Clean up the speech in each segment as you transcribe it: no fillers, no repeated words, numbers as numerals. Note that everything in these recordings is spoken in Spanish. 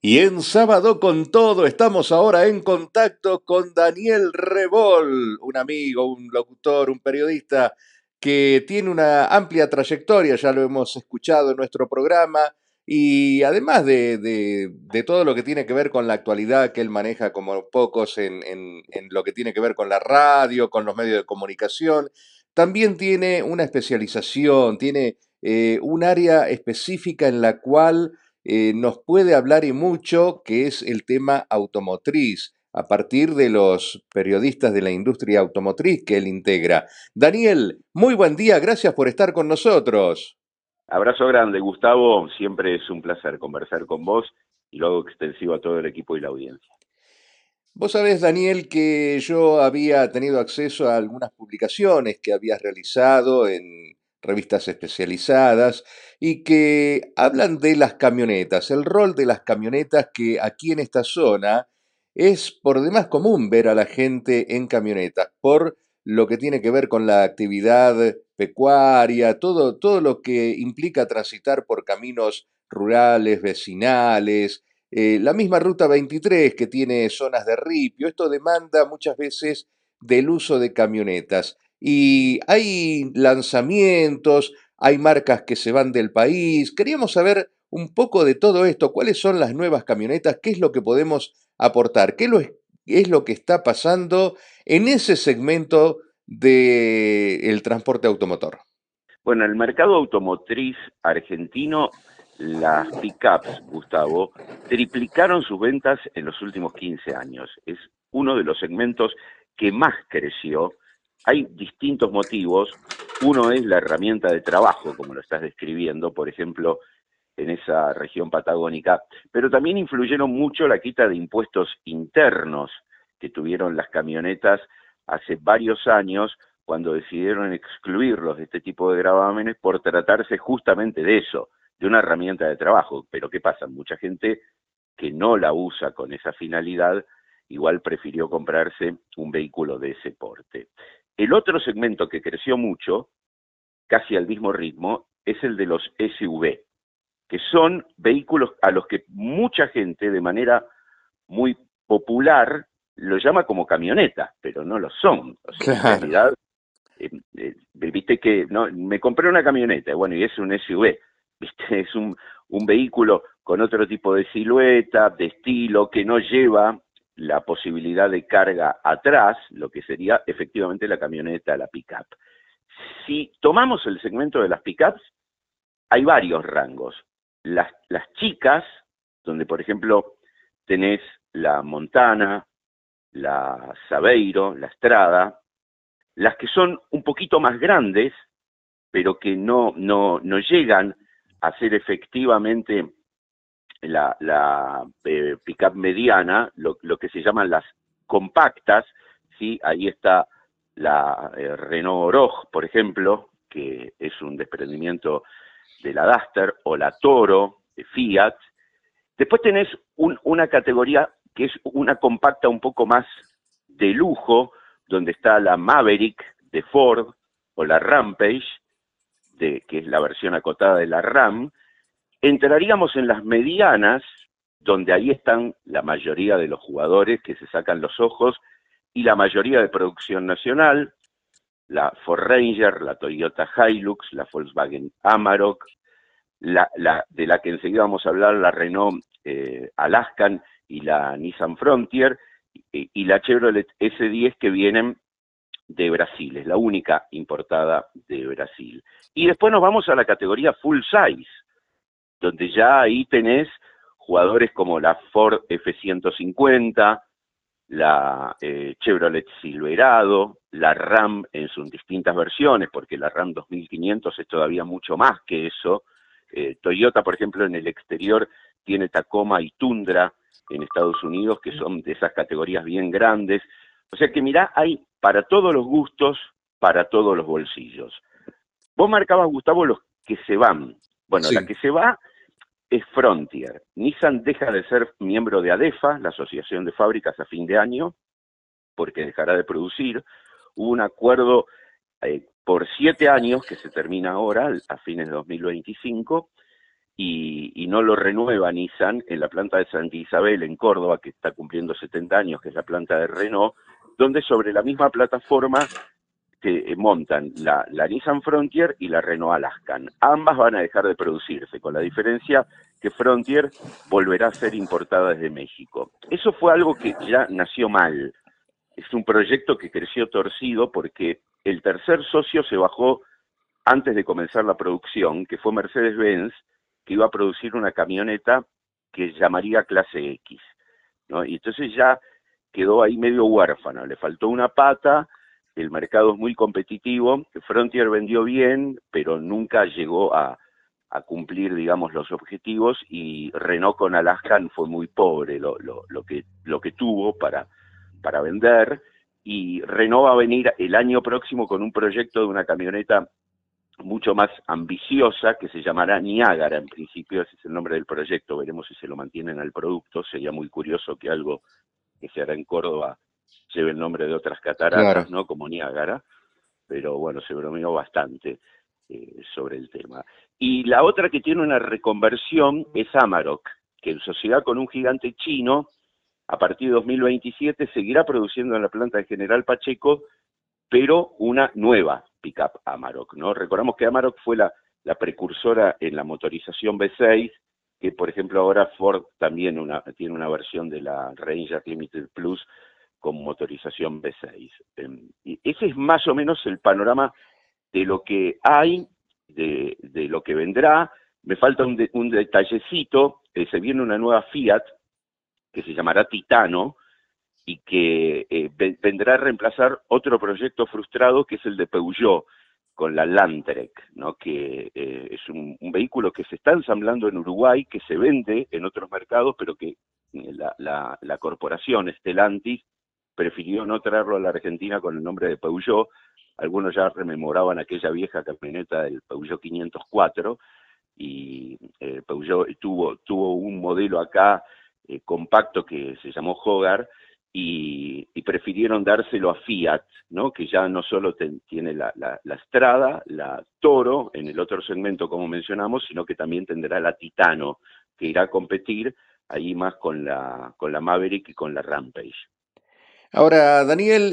Y en Sábado con Todo estamos ahora en contacto con Daniel Rebol, un amigo, un locutor, un periodista que tiene una amplia trayectoria, ya lo hemos escuchado en nuestro programa, y además de todo lo que tiene que ver con la actualidad que él maneja como pocos en lo que tiene que ver con la radio, con los medios de comunicación, también tiene una especialización, tiene un área específica en la cual nos puede hablar y mucho, que es el tema automotriz, a partir de los periodistas de la industria automotriz que él integra. Daniel, muy buen día, gracias por estar con nosotros. Abrazo grande, Gustavo. Siempre es un placer conversar con vos y lo hago extensivo a todo el equipo y la audiencia. Vos sabés, Daniel, que yo había tenido acceso a algunas publicaciones que habías realizado en revistas especializadas y que hablan de las camionetas, el rol de las camionetas que aquí en esta zona es por demás común ver a la gente en camionetas por lo que tiene que ver con la actividad pecuaria, todo lo que implica transitar por caminos rurales, vecinales, la misma Ruta 23 que tiene zonas de ripio, esto demanda muchas veces del uso de camionetas. Y hay lanzamientos, hay marcas que se van del país. Queríamos saber un poco de todo esto, cuáles son las nuevas camionetas, qué es lo que podemos aportar, es lo que está pasando en ese segmento del transporte automotor. Bueno, el mercado automotriz argentino, las pickups, Gustavo, triplicaron sus ventas en los últimos 15 años. Es uno de los segmentos que más creció. Hay distintos motivos. Uno es la herramienta de trabajo, como lo estás describiendo, por ejemplo, en esa región patagónica, pero también influyeron mucho la quita de impuestos internos que tuvieron las camionetas hace varios años cuando decidieron excluirlos de este tipo de gravámenes por tratarse justamente de eso, de una herramienta de trabajo. Pero ¿qué pasa? Mucha gente que no la usa con esa finalidad, igual prefirió comprarse un vehículo de ese porte. El otro segmento que creció mucho, casi al mismo ritmo, es el de los SUV, que son vehículos a los que mucha gente de manera muy popular lo llama como camioneta, pero no lo son. O sea, en Claro. realidad, viste que no, me compré una camioneta, bueno, y es un SUV, viste, es un vehículo con otro tipo de silueta, de estilo, que no lleva la posibilidad de carga atrás, lo que sería efectivamente la camioneta, la pickup. Si tomamos el segmento de las pickups, hay varios rangos. Las chicas, donde por ejemplo tenés la Montana, la Saveiro, la Strada, las que son un poquito más grandes, pero que no llegan a ser efectivamente la pickup mediana, lo que se llaman las compactas, ¿sí? Ahí está la Renault Oroch, por ejemplo, que es un desprendimiento de la Duster, o la Toro de Fiat. Después tenés una categoría que es una compacta un poco más de lujo, donde está la Maverick de Ford o la Rampage, que es la versión acotada de la Ram. Entraríamos en las medianas, donde ahí están la mayoría de los jugadores que se sacan los ojos y la mayoría de producción nacional, la Ford Ranger, la Toyota Hilux, la Volkswagen Amarok, de la que enseguida vamos a hablar, la Renault Alaskan y la Nissan Frontier, y la Chevrolet S10, que vienen de Brasil, es la única importada de Brasil. Y después nos vamos a la categoría full size, donde ya ahí tenés jugadores como la Ford F-150, la Chevrolet Silverado, la Ram en sus distintas versiones, porque la Ram 2500 es todavía mucho más que eso. Toyota, por ejemplo, en el exterior tiene Tacoma y Tundra en Estados Unidos, que son de esas categorías bien grandes. O sea que mirá, hay para todos los gustos, para todos los bolsillos. Vos marcabas, Gustavo, los que se van. Bueno, la Sí. que se va es Frontier. Nissan deja de ser miembro de ADEFA, la Asociación de Fábricas, a fin de año, porque dejará de producir. Hubo un acuerdo por 7 años, que se termina ahora, a fines de 2025, y no lo renueva Nissan en la planta de Santa Isabel, en Córdoba, que está cumpliendo 70 años, que es la planta de Renault, donde sobre la misma plataforma que montan la Nissan Frontier y la Renault Alaskan. Ambas van a dejar de producirse, con la diferencia que Frontier volverá a ser importada desde México. Eso fue algo que ya nació mal. Es un proyecto que creció torcido porque el tercer socio se bajó antes de comenzar la producción, que fue Mercedes-Benz, que iba a producir una camioneta que llamaría clase X, ¿no? Y entonces ya quedó ahí medio huérfano, le faltó una pata, el mercado es muy competitivo, Frontier vendió bien, pero nunca llegó a cumplir, digamos, los objetivos, y Renault con Alaskan fue muy pobre lo que tuvo para vender, y Renault va a venir el año próximo con un proyecto de una camioneta mucho más ambiciosa, que se llamará Niágara en principio, ese es el nombre del proyecto, veremos si se lo mantienen al producto, sería muy curioso que algo que se hará en Córdoba lleve el nombre de otras cataratas, Claro. ¿no? Como Niágara, pero bueno, se bromeó bastante sobre el tema. Y la otra que tiene una reconversión es Amarok, que en sociedad con un gigante chino, a partir de 2027 seguirá produciendo en la planta de General Pacheco, pero una nueva pickup Amarok, ¿no? Recordamos que Amarok fue la precursora en la motorización V6, que por ejemplo ahora Ford también tiene una versión de la Ranger Limited Plus con motorización V6. Y ese es más o menos el panorama de lo que hay, de lo que vendrá. Me falta un detallecito, se viene una nueva Fiat que se llamará Titano, y que vendrá a reemplazar otro proyecto frustrado que es el de Peugeot con la Landtrek, ¿no? Que es un vehículo que se está ensamblando en Uruguay, que se vende en otros mercados, pero que la corporación Stellantis prefirió no traerlo a la Argentina con el nombre de Peugeot. Algunos ya rememoraban aquella vieja camioneta del Peugeot 504, y Peugeot tuvo un modelo acá compacto que se llamó Hogar, y prefirieron dárselo a Fiat, ¿no? Que ya no solo tiene la Strada, la Toro en el otro segmento como mencionamos, sino que también tendrá la Titano, que irá a competir ahí más con la Maverick y con la Rampage. Ahora, Daniel,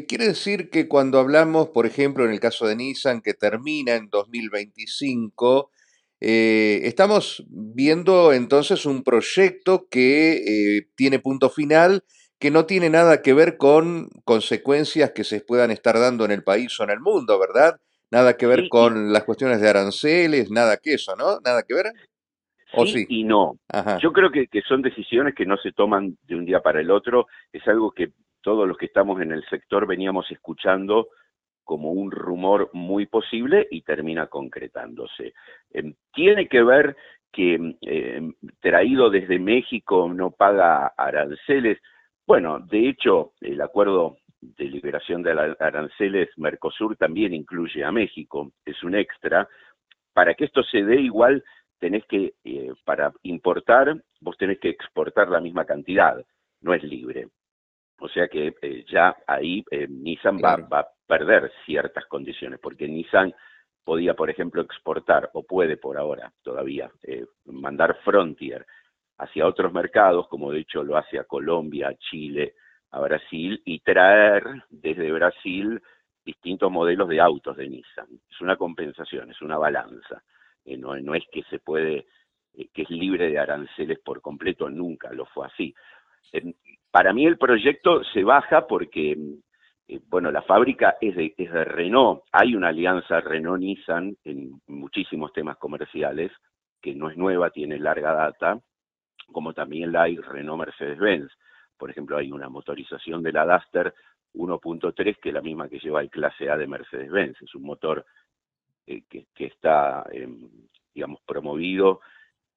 quiere decir que cuando hablamos, por ejemplo, en el caso de Nissan, que termina en 2025, estamos viendo entonces un proyecto que tiene punto final, que no tiene nada que ver con consecuencias que se puedan estar dando en el país o en el mundo, ¿verdad? Nada que ver Sí y, con las cuestiones de aranceles, nada que eso, ¿no? ¿Nada que ver? ¿O sí sí? y no. Ajá. Yo creo que son decisiones que no se toman de un día para el otro, es algo que todos los que estamos en el sector veníamos escuchando como un rumor muy posible y termina concretándose. Tiene que ver que traído desde México no paga aranceles. Bueno, de hecho, el acuerdo de liberación de aranceles Mercosur también incluye a México, es un extra. Para que esto se dé igual, tenés que, para importar, vos tenés que exportar la misma cantidad, no es libre. O sea que ya ahí Nissan Claro. va a perder ciertas condiciones, porque Nissan podía, por ejemplo, exportar, o puede por ahora todavía, mandar Frontier hacia otros mercados, como de hecho lo hace a Colombia, a Chile, a Brasil, y traer desde Brasil distintos modelos de autos de Nissan. Es una compensación, es una balanza. No es que se puede, que es libre de aranceles por completo, nunca lo fue así. Eh, para mí el proyecto se baja porque, bueno, la fábrica es de Renault. Hay una alianza Renault-Nissan en muchísimos temas comerciales, que no es nueva, tiene larga data, como también la hay Renault-Mercedes-Benz. Por ejemplo, hay una motorización de la Duster 1.3, que es la misma que lleva el clase A de Mercedes-Benz. Es un motor que está, digamos, promovido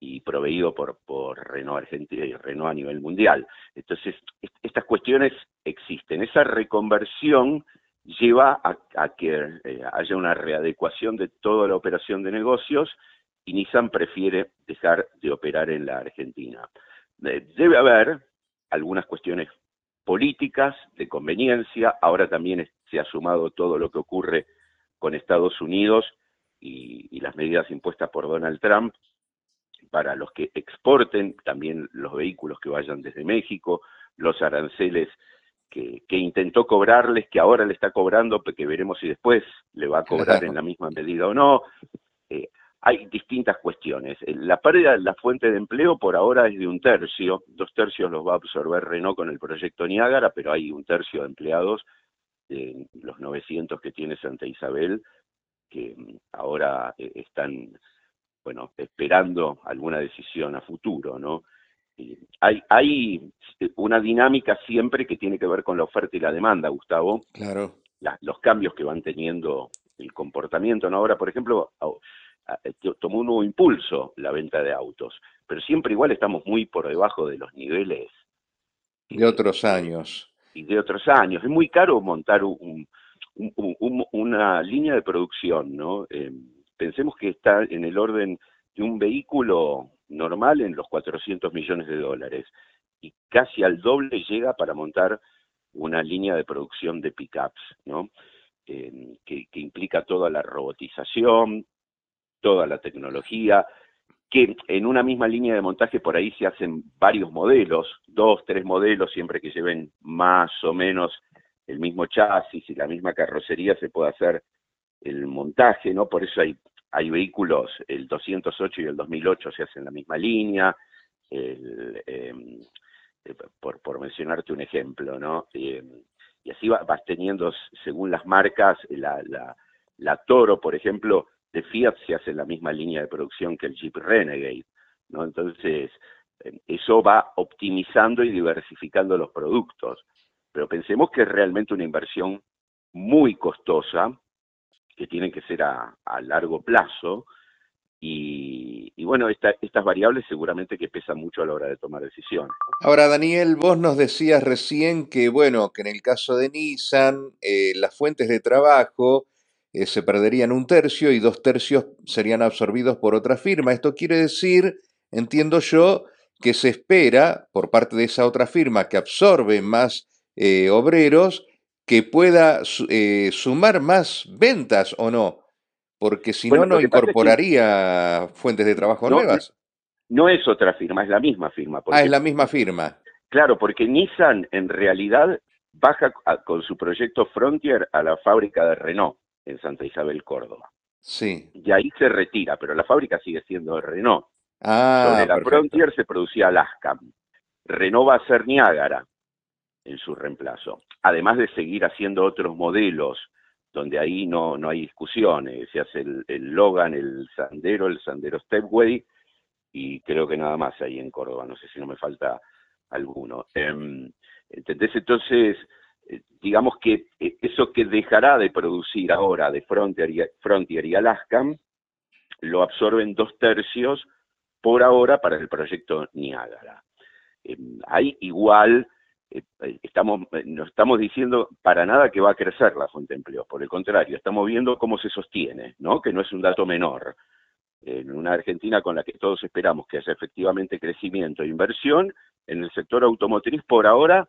y proveído por Renault Argentina y Renault a nivel mundial. Entonces, estas cuestiones existen. Esa reconversión lleva a que haya una readecuación de toda la operación de negocios, y Nissan prefiere dejar de operar en la Argentina. Debe haber algunas cuestiones políticas, de conveniencia, ahora también se ha sumado todo lo que ocurre con Estados Unidos y las medidas impuestas por Donald Trump, para los que exporten, también los vehículos que vayan desde México, los aranceles que intentó cobrarles, que ahora le está cobrando, que veremos si después le va a cobrar en Claro. la misma medida o no. Eh, Hay distintas cuestiones. La pérdida de la fuente de empleo por ahora es de un tercio, 2 tercios los va a absorber Renault con el proyecto Niágara, pero hay un tercio de empleados, los 900 que tiene Santa Isabel, que ahora están, bueno, esperando alguna decisión a futuro, ¿no? Hay una dinámica siempre que tiene que ver con la oferta y la demanda, Gustavo, Claro. los cambios que van teniendo el comportamiento, ¿no? Ahora, por ejemplo, tomó un nuevo impulso la venta de autos, pero siempre igual estamos muy por debajo de los niveles De otros que años. y de otros años. Es muy caro montar una línea de producción, ¿no? Pensemos que está en el orden de un vehículo normal en los 400 millones de dólares y casi al doble llega para montar una línea de producción de pickups, ¿no? Que implica toda la robotización, toda la tecnología, que en una misma línea de montaje por ahí se hacen varios modelos, 2, 3 modelos, siempre que lleven más o menos el mismo chasis y la misma carrocería se puede hacer el montaje, ¿no? Por eso hay vehículos, el 208 y el 2008 se hacen en la misma línea, el, por mencionarte un ejemplo, ¿no? Y así vas teniendo, según las marcas, la Toro, por ejemplo, de Fiat se hace en la misma línea de producción que el Jeep Renegade, ¿no? Entonces, eso va optimizando y diversificando los productos. Pero pensemos que es realmente una inversión muy costosa, que tiene que ser a largo plazo, y bueno, estas variables seguramente que pesan mucho a la hora de tomar decisiones, ¿no? Ahora, Daniel, vos nos decías recién que, bueno, que en el caso de Nissan, las fuentes de trabajo se perderían un tercio y 2 tercios serían absorbidos por otra firma. Esto quiere decir, entiendo yo, que se espera por parte de esa otra firma que absorbe más obreros, que pueda sumar más ventas o no, porque si no, Bueno, lo no que pasa es que incorporaría fuentes de trabajo no, nuevas. no es otra firma, es la misma firma, Ah, es porque, la misma firma. claro, porque Nissan en realidad baja con su proyecto Frontier a la fábrica de Renault en Santa Isabel, Córdoba. Sí. Y ahí se retira, pero la fábrica sigue siendo de Renault. Sobre Ah, la perfecto. Frontier se producía Alaska. Renault va a hacer Niágara en su reemplazo. Además de seguir haciendo otros modelos, donde ahí no hay discusiones. Se hace el Logan, el Sandero Stepway, y creo que nada más ahí en Córdoba, no sé si no me falta alguno. ¿Entendés? Entonces, digamos que eso que dejará de producir ahora de Frontier y Alaska, lo absorben 2 tercios por ahora para el proyecto Niágara. Ahí igual no estamos diciendo para nada que va a crecer la fuente de empleo, por el contrario, estamos viendo cómo se sostiene, ¿no? Que no es un dato menor. En una Argentina con la que todos esperamos que haya efectivamente crecimiento e inversión, en el sector automotriz por ahora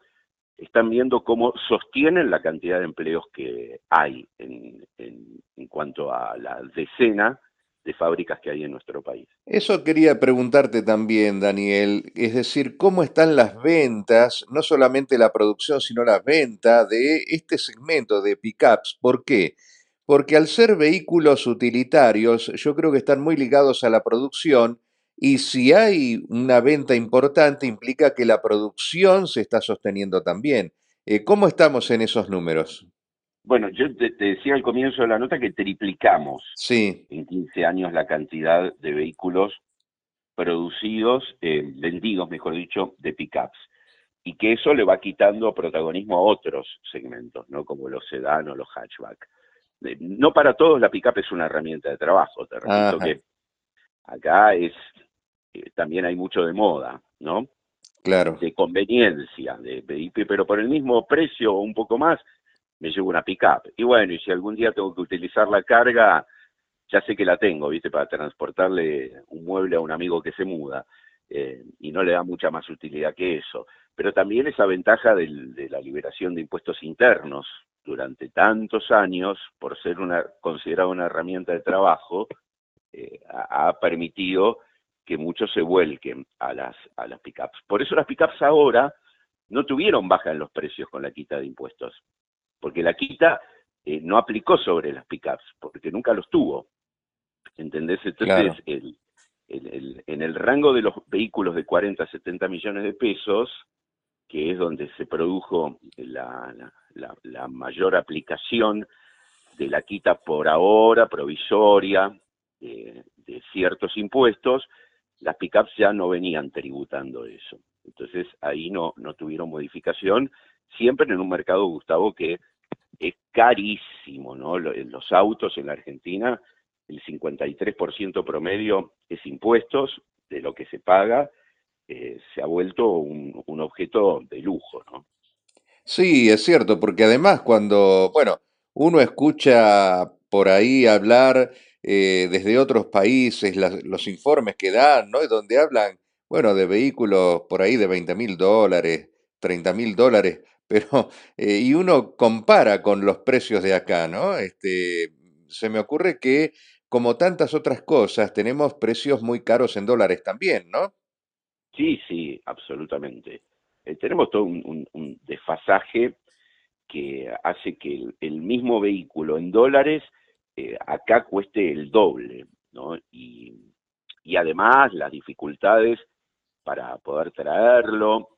están viendo cómo sostienen la cantidad de empleos que hay en cuanto a la decena de fábricas que hay en nuestro país. Eso quería preguntarte también, Daniel, es decir, ¿cómo están las ventas, no solamente la producción, sino las ventas de este segmento de pickups? ¿Por qué? Porque al ser vehículos utilitarios, yo creo que están muy ligados a la producción y si hay una venta importante implica que la producción se está sosteniendo también. ¿Cómo estamos en esos números? Bueno, yo te decía al comienzo de la nota que triplicamos Sí, en 15 años la cantidad de vehículos producidos, vendidos, mejor dicho, de pickups. Y que eso le va quitando protagonismo a otros segmentos, ¿no? Como los sedán o los hatchback. No para todos la pickup es una herramienta de trabajo, te repito ajá, que acá también hay mucho de moda, ¿no? claro. De conveniencia, pero por el mismo precio o un poco más, me llevo una pickup. Y bueno, y si algún día tengo que utilizar la carga, ya sé que la tengo, ¿viste? Para transportarle un mueble a un amigo que se muda, y no le da mucha más utilidad que eso. Pero también esa ventaja de la liberación de impuestos internos durante tantos años, por ser considerada una herramienta de trabajo, ha permitido que muchos se vuelquen a las pickups. Por eso las pickups ahora no tuvieron baja en los precios con la quita de impuestos, porque la quita no aplicó sobre las pickups, porque nunca los tuvo. ¿Entendés? Entonces, claro. en el rango de los vehículos de 40 a 70 millones de pesos, que es donde se produjo la mayor aplicación de la quita por ahora provisoria de ciertos impuestos, las pickups ya no venían tributando eso. Entonces ahí no tuvieron modificación, siempre en un mercado, Gustavo, que es carísimo, ¿no? Los autos en la Argentina, el 53% promedio es impuestos de lo que se paga, se ha vuelto un objeto de lujo, ¿no? Sí, es cierto, porque además cuando, bueno, uno escucha por ahí hablar desde otros países, los informes que dan, ¿no? Y donde hablan, bueno, de vehículos por ahí de $20.000, $30.000, pero, y uno compara con los precios de acá, ¿no? Se me ocurre que, como tantas otras cosas, tenemos precios muy caros en dólares también, ¿no? Sí, sí, absolutamente. Tenemos todo un desfasaje que hace que el mismo vehículo en dólares acá cueste el doble, ¿no? Y además las dificultades para poder traerlo,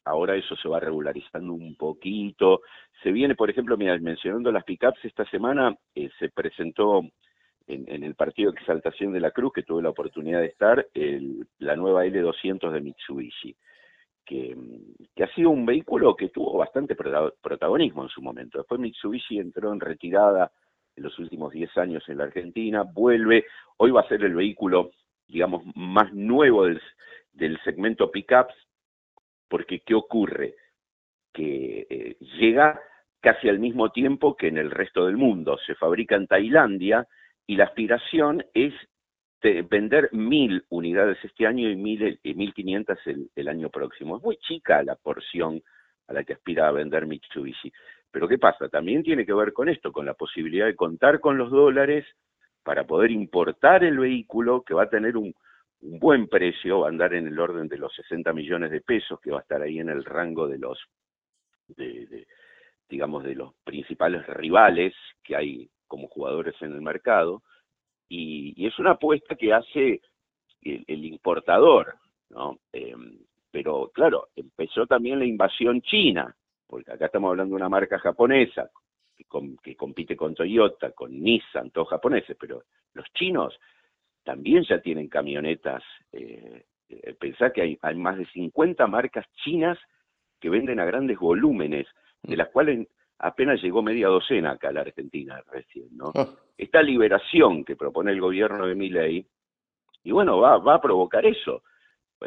ahora eso se va regularizando un poquito. Se viene, por ejemplo, mira, mencionando las pickups, esta semana se presentó en el partido de Exaltación de la Cruz, que tuve la oportunidad de estar, la nueva L200 de Mitsubishi, que ha sido un vehículo que tuvo bastante protagonismo en su momento. Después Mitsubishi entró en retirada en los últimos 10 años en la Argentina, vuelve, hoy va a ser el vehículo, digamos, más nuevo del segmento pickups, porque ¿qué ocurre? Que llega casi al mismo tiempo que en el resto del mundo. Se fabrica en Tailandia y la aspiración es de vender 1.000 unidades este año y 1.500 el año próximo. Es muy chica la porción a la que aspira a vender Mitsubishi. Pero ¿qué pasa? También tiene que ver con esto, con la posibilidad de contar con los dólares para poder importar el vehículo, que va a tener un buen precio, va a andar en el orden de los 60 millones de pesos, que va a estar ahí en el rango de los de, digamos, de los principales rivales que hay como jugadores en el mercado, y es una apuesta que hace el importador, ¿no? Pero claro, empezó también la invasión china, porque acá estamos hablando de una marca japonesa que compite con Toyota, con Nissan, todos japoneses, pero los chinos también ya tienen camionetas. Pensá que hay más de 50 marcas chinas que venden a grandes volúmenes, de las cuales apenas llegó media docena acá a la Argentina recién, ¿no? Esta liberación que propone el gobierno de Milei, y bueno, va a provocar eso.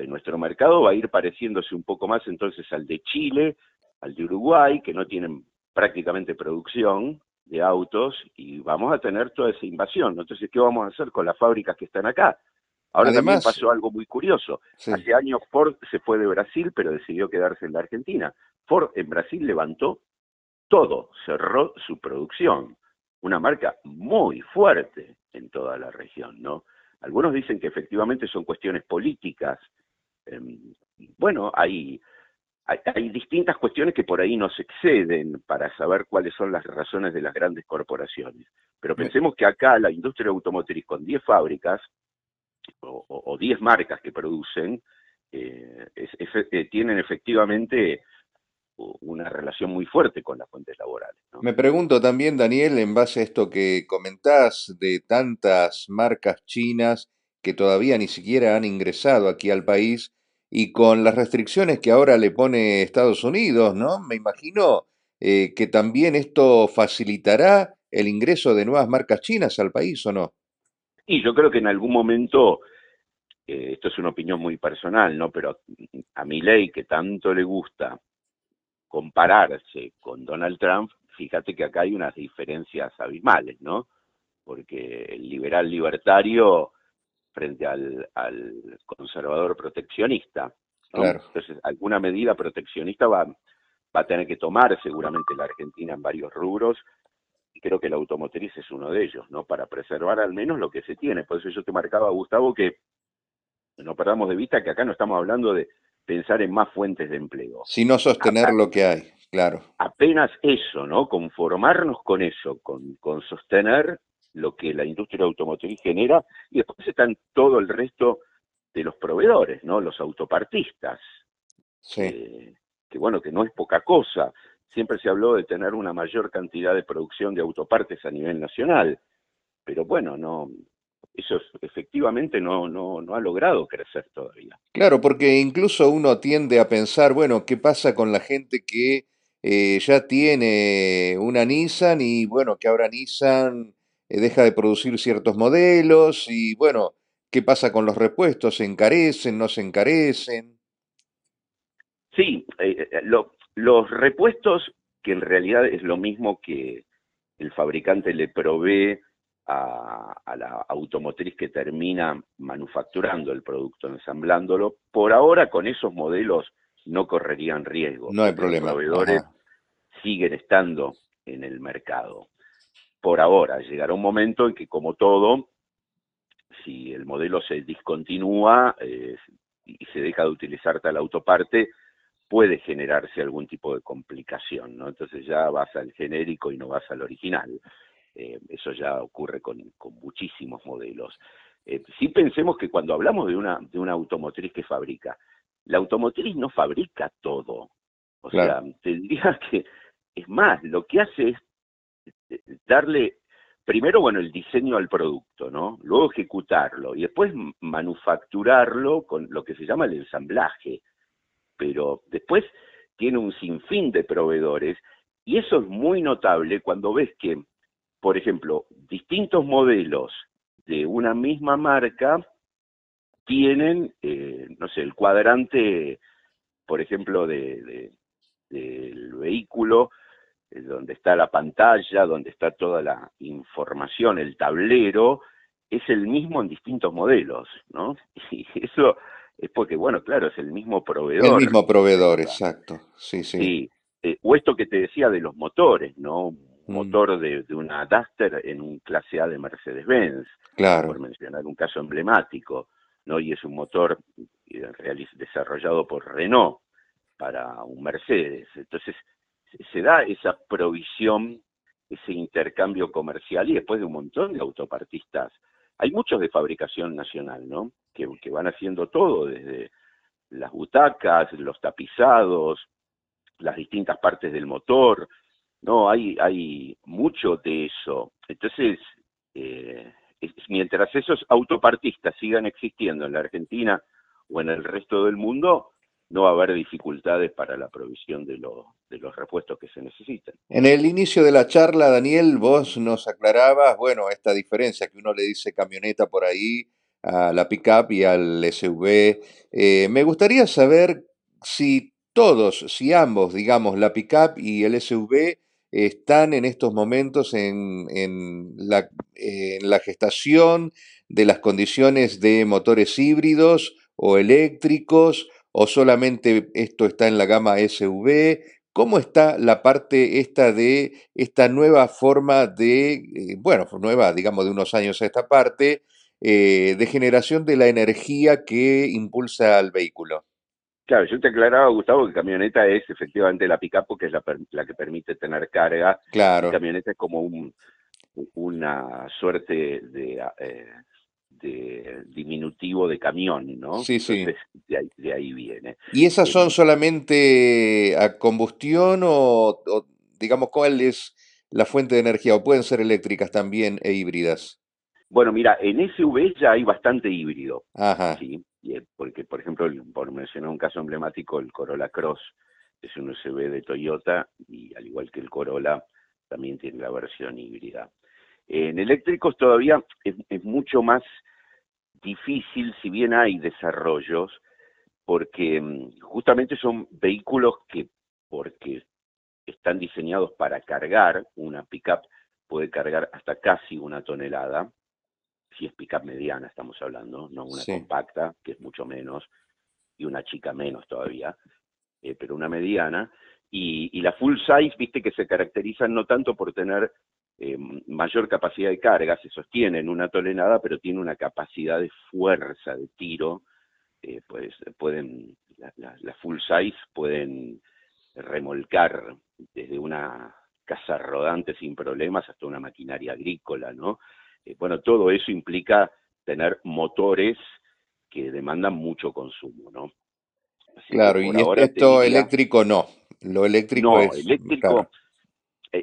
Nuestro mercado va a ir pareciéndose un poco más entonces al de Chile, al de Uruguay, que no tienen prácticamente producción de autos, y vamos a tener toda esa invasión. Entonces, ¿qué vamos a hacer con las fábricas que están acá? Ahora también Además, pasó algo muy curioso. sí. Hace años Ford se fue de Brasil, pero decidió quedarse en la Argentina. Ford en Brasil levantó todo, cerró su producción. Una marca muy fuerte en toda la región, ¿no? Algunos dicen que efectivamente son cuestiones políticas. Eh, bueno, hay distintas cuestiones que por ahí nos exceden para saber cuáles son las razones de las grandes corporaciones. Pero Me- pensemos que acá la industria automotriz con 10 fábricas o 10 marcas que producen, tienen efectivamente una relación muy fuerte con las fuentes laborales, ¿no? Me pregunto también, Daniel, en base a esto que comentás de tantas marcas chinas que todavía ni siquiera han ingresado aquí al país y con las restricciones que ahora le pone Estados Unidos, ¿no? Me imagino que también esto facilitará el ingreso de nuevas marcas chinas al país, ¿o no? Y yo creo que en algún momento, esto es una opinión muy personal, ¿no? Pero a Milei, que tanto le gusta compararse con Donald Trump, fíjate que acá hay unas diferencias abismales, ¿no? Porque el liberal libertario frente al conservador proteccionista, ¿no? Claro. Entonces, alguna medida proteccionista va a tener que tomar seguramente la Argentina en varios rubros, y creo que la automotriz es uno de ellos, ¿no? Para preservar al menos lo que se tiene. Por eso yo te marcaba, Gustavo, que No perdamos de vista que acá no estamos hablando de pensar en más fuentes de empleo. Sino sostener lo que hay, claro. Apenas eso, ¿no? Conformarnos con eso, con sostener lo que la industria automotriz genera, y después están todo el resto de los proveedores, ¿no? Los autopartistas, Sí. que bueno, que no es poca cosa. Siempre se habló de tener una mayor cantidad de producción de autopartes a nivel nacional, pero bueno, no, eso efectivamente no ha logrado crecer todavía. Claro, porque incluso uno tiende a pensar, bueno, ¿qué pasa con la gente que ya tiene una Nissan y bueno, que ahora Nissan deja de producir ciertos modelos y bueno, ¿qué pasa con los repuestos? ¿Se encarecen, no se encarecen? Sí, los repuestos, que en realidad es lo mismo que el fabricante le provee a la automotriz que termina manufacturando el producto, ensamblándolo, por ahora con esos modelos no correrían riesgo, No hay porque los problema. proveedores Ajá. siguen estando en el mercado. Por ahora, llegará un momento en que, como todo, si el modelo se discontinúa y se deja de utilizar tal autoparte, puede generarse algún tipo de complicación, ¿no? Entonces ya vas al genérico y no vas al original. Eso ya ocurre con muchísimos modelos. Sí pensemos que cuando hablamos de una automotriz que fabrica, la automotriz no fabrica todo. O Claro. sea, te diría que, es más, lo que hace es darle, primero, bueno, el diseño al producto, ¿no? Luego ejecutarlo y después manufacturarlo con lo que se llama el ensamblaje. Pero después tiene un sinfín de proveedores y eso es muy notable cuando ves que, por ejemplo, distintos modelos de una misma marca tienen, no sé, el cuadrante, por ejemplo, del vehículo, donde está la pantalla, donde está toda la información, el tablero, es el mismo en distintos modelos, ¿no? Y eso es porque, bueno, claro, es el mismo El proveedor mismo que te proveedor, lo da. exacto. Sí, sí. Sí, o esto que te decía de los motores, ¿no? Un Mm, motor de una Duster en un clase A de Mercedes-Benz, por claro. mencionar un caso emblemático, ¿no? Y es un motor desarrollado por Renault para un Mercedes. Entonces, se da esa provisión, ese intercambio comercial y después de un montón de autopartistas. Hay muchos de fabricación nacional, ¿no? Que van haciendo todo, desde las butacas, los tapizados, las distintas partes del motor, no, hay mucho de eso. Entonces, mientras esos autopartistas sigan existiendo en la Argentina o en el resto del mundo, no va a haber dificultades para la provisión de los repuestos que se necesitan. En el inicio de la charla, Daniel, vos nos aclarabas, bueno, esta diferencia que uno le dice camioneta por ahí a la pickup y al SUV. Me gustaría saber si todos, si ambos, digamos, la pickup y el SUV están en estos momentos en la gestación de las condiciones de motores híbridos o eléctricos, o solamente esto está en la gama SUV. ¿Cómo está la parte esta de esta nueva forma de, bueno, nueva, digamos, de unos años a esta parte, de generación de la energía que impulsa al vehículo? Claro, yo te aclaraba, Gustavo, que camioneta es efectivamente la pickup porque es la que permite tener carga y Claro, camioneta es como una suerte de diminutivo de camión, ¿no? sí, Entonces, sí. de ahí viene. ¿Y esas son Em, solamente a combustión o, digamos, cuál es la fuente de energía? ¿O pueden ser eléctricas también e híbridas? bueno, mira, en SUV ya hay bastante híbrido, Ajá, ¿sí? Porque, por ejemplo, por mencionar un caso emblemático, el Corolla Cross es un SUV de Toyota y al igual que el Corolla, también tiene la versión híbrida. En eléctricos todavía es mucho más difícil, si bien hay desarrollos, porque justamente son vehículos que, porque están diseñados para cargar, una pickup puede cargar hasta casi 1 tonelada, si es pickup mediana estamos hablando, no una sí. compacta, que es mucho menos, y una chica menos todavía, pero una mediana, y la full size, viste que se caracterizan no tanto por tener mayor capacidad de carga, se sostiene en 1 tonelada, pero tiene una capacidad de fuerza, de tiro, pues pueden, las full size pueden remolcar desde una casa rodante sin problemas hasta una maquinaria agrícola, ¿no? Bueno, todo eso implica tener motores que demandan mucho consumo, ¿no? Así que Claro, por y ahora te esto diría, eléctrico no. Lo eléctrico no, es, claro, eléctrico,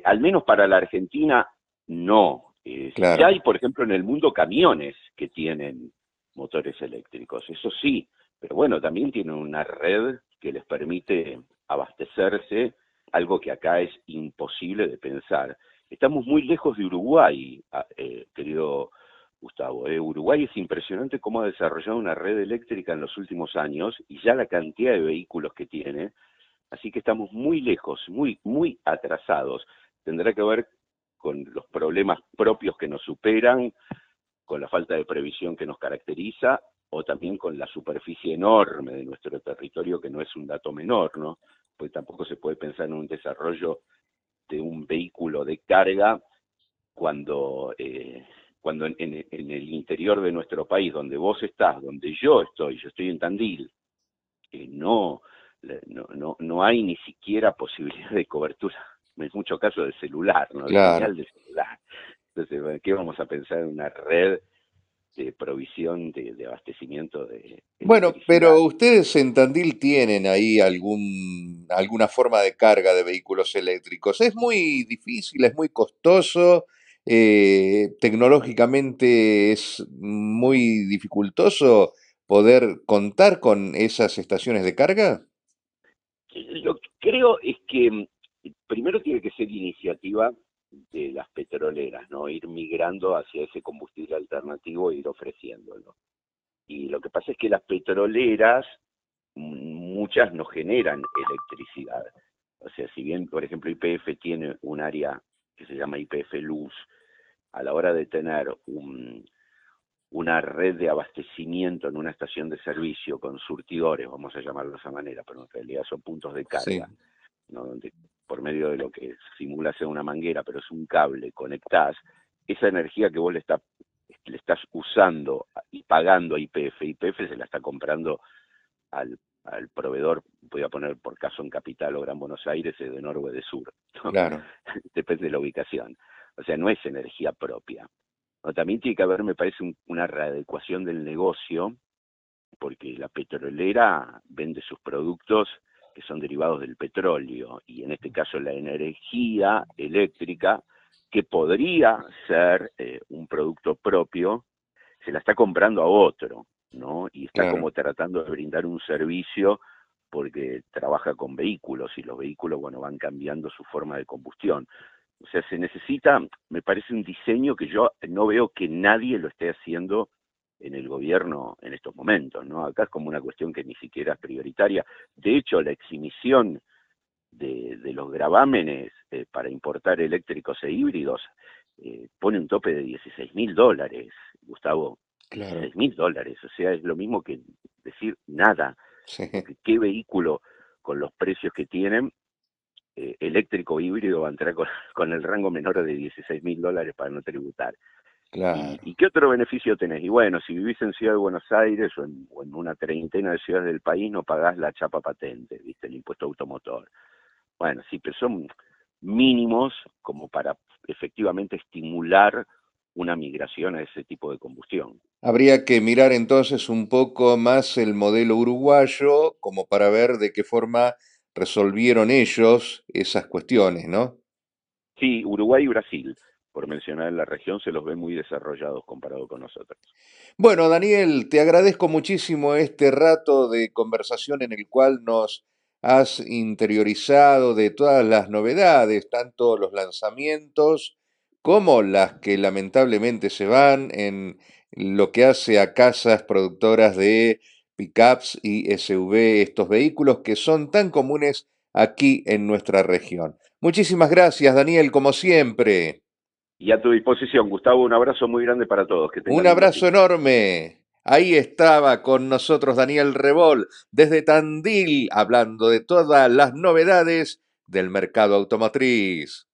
al menos para la Argentina, no. Sí claro, hay, por ejemplo, en el mundo camiones que tienen motores eléctricos, eso sí, pero bueno, también tienen una red que les permite abastecerse, algo que acá es imposible de pensar. Estamos muy lejos de Uruguay, querido Gustavo. Uruguay es impresionante cómo ha desarrollado una red eléctrica en los últimos años y ya la cantidad de vehículos que tiene. Así que estamos muy lejos, muy, muy atrasados. Tendrá que ver con los problemas propios que nos superan, con la falta de previsión que nos caracteriza, o también con la superficie enorme de nuestro territorio, que no es un dato menor, ¿no? Pues tampoco se puede pensar en un desarrollo de un vehículo de carga cuando en el interior de nuestro país, donde vos estás, donde yo estoy en Tandil, no, no hay ni siquiera posibilidad de cobertura, en muchos casos de celular, ¿no? De claro. señal de celular. Entonces, bueno, ¿qué vamos a pensar en una red de provisión de abastecimiento de Bueno, pero electricidad? ustedes en Tandil tienen ahí alguna forma de carga de vehículos eléctricos. Es muy difícil, es muy costoso, tecnológicamente es muy dificultoso poder contar con esas estaciones de carga. Lo que creo es que primero tiene que ser iniciativa de las petroleras, ¿no? Ir migrando hacia ese combustible alternativo e ir ofreciéndolo. Y lo que pasa es que las petroleras, muchas no generan electricidad. O sea, si bien, por ejemplo, YPF tiene un área que se llama YPF Luz, a la hora de tener una red de abastecimiento en una estación de servicio con surtidores, vamos a llamarlo de esa manera, pero en realidad son puntos de Sí, carga, ¿no? Donde por medio de lo que simula ser una manguera, pero es un cable, conectás, esa energía que vos le estás usando y pagando a YPF, YPF se la está comprando al proveedor, voy a poner por caso en Capital o Gran Buenos Aires, de Norte de Sur, ¿no? claro. Depende de la ubicación. O sea, no es energía propia. ¿No? También tiene que haber, me parece, una readecuación del negocio, porque la petrolera vende sus productos que son derivados del petróleo, y en este caso la energía eléctrica, que podría ser un producto propio, se la está comprando a otro, ¿no? Y está Claro. como tratando de brindar un servicio porque trabaja con vehículos y los vehículos, bueno, van cambiando su forma de combustión. O sea, se necesita, me parece, un diseño que yo no veo que nadie lo esté haciendo en el gobierno en estos momentos, ¿no? Acá es como una cuestión que ni siquiera es prioritaria. De hecho, la exhibición de los gravámenes para importar eléctricos e híbridos pone un tope de $16.000, Gustavo, Claro. $16.000, o sea, es lo mismo que decir nada, Sí, porque qué vehículo con los precios que tienen, eléctrico o híbrido, va a entrar con el rango menor de $16.000 para no tributar. claro. ¿Y qué otro beneficio tenés? Y bueno, si vivís en Ciudad de Buenos Aires o en una treintena de ciudades del país, no pagás la chapa patente, ¿viste? El impuesto automotor. Bueno, sí, pero son mínimos como para efectivamente estimular una migración a ese tipo de combustión. Habría que mirar entonces un poco más el modelo uruguayo como para ver de qué forma resolvieron ellos esas cuestiones, ¿no? Sí, Uruguay y Brasil, por mencionar la región, se los ve muy desarrollados comparado con nosotros. Bueno, Daniel, te agradezco muchísimo este rato de conversación en el cual nos has interiorizado de todas las novedades, tanto los lanzamientos como las que lamentablemente se van en lo que hace a casas productoras de pickups y SUV, estos vehículos que son tan comunes aquí en nuestra región. Muchísimas gracias, Daniel, como siempre. Y a tu disposición, Gustavo, un abrazo muy grande para todos. Que Un tengan lindo abrazo fin. enorme. Ahí estaba con nosotros Daniel Rebol desde Tandil, hablando de todas las novedades del mercado automotriz.